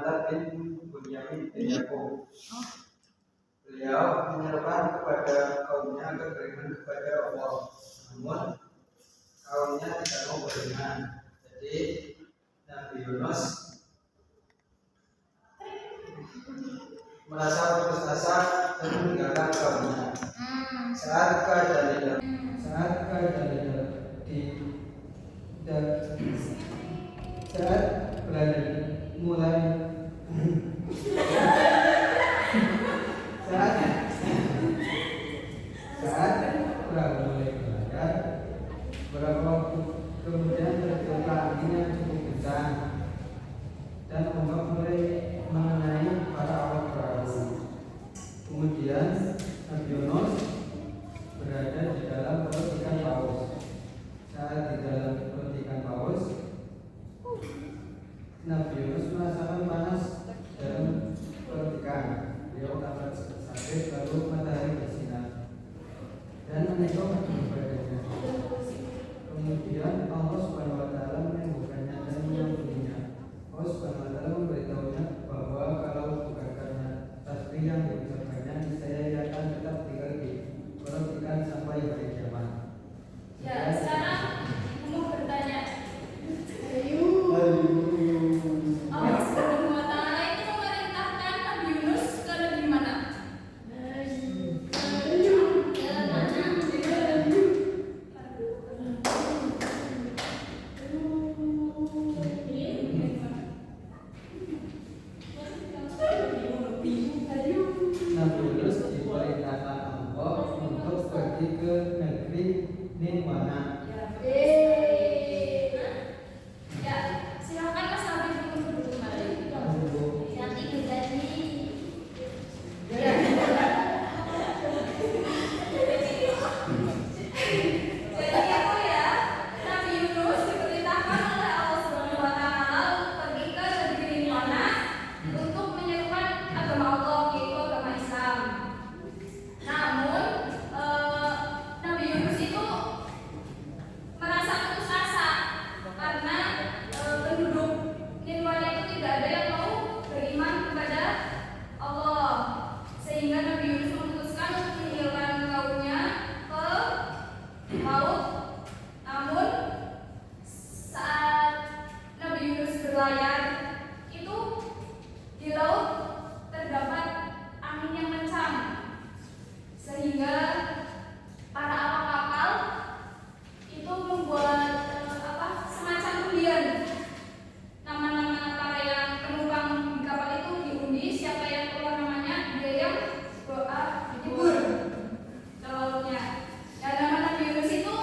Hamzah bin Bunyamin bin Yakub. Beliau menyerukan kepada kaumnya agar beriman kepada Allah, namun kaumnya tidak mau beriman. Jadi Nabi Yunus merasa putus asa dan meninggalkan kaumnya. Saat keadaan mulai belajar, beberapa waktu kemudian terjadi angin yang cukup kencang dan ombak mulai mengenai para awak perahu. Kemudian Nabi Yunus berada di dalam perut ikan paus. Saat di dalam perut ikan paus, Nabi Yunus merasakan panas dalam perut ikan. Beliau tampak sakit, lalu matahari bersinar dan menengok ke badannya. Kemudian Allah Subhanahu wa taala menyembuhkannya dan menyambutinya. Allah Subhanahu wa taala memberitahunya bahwa kalau bukan karena tasbih yang diucapkannya, saya akan tetap tinggal di perut ikan sampai hari kiamat. Ya, sekarang mau bertanya. Allah Subhanahu wa taala itu memerintahkan Nabi Yunus ke negeri mana? Nabi Yunus diperintahkan Allah untuk pergi ke negeri Ninwana. Ya, silakan Mas Nabi dulu kembali. Yang itu tadi. Ya. Jadi apa ya? Nabi Yunus diperintahkan oleh Allah Subhanahu wa taala pergi ke negeri Ninwana untuk menyerukan agama Allah, yaitu agama Islam. Namun Nabi Yunus itu merasa putus asa karena penduduk Ninwana itu tidak ada yang mau beriman kepada Allah, sehingga Nabi Yunus memutuskan untuk meninggalkan kaumnya ke laut. Namun saat Nabi Yunus berlayar itu di laut terdapat angin yang kencang, sehingga para awak kapal itu membuat semacam undian. Nama-nama para yang penumpang di kapal itu diundi, siapa yang keluar namanya dia yang gugur ke lautnya. Dan nama Nabi Yunus itu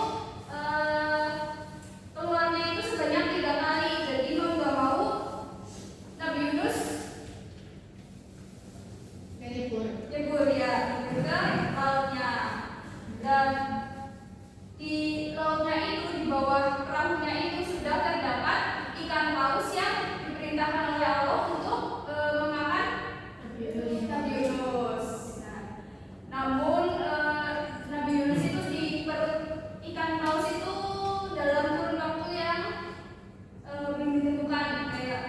keluarnya itu sebanyak 3 kali. Jadi mau nggak mau Nabi Yunus gugur ya ke lautnya. Dan di lautnya itu, di bawah perahunya itu sudah terdapat ikan paus yang diperintahkan oleh Allah untuk memakan Nabi Yunus. Namun Nabi Yunus itu di perut ikan paus itu dalam kurun waktu yang belum ditentukan, kayak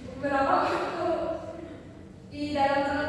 beberapa waktu di dalam perut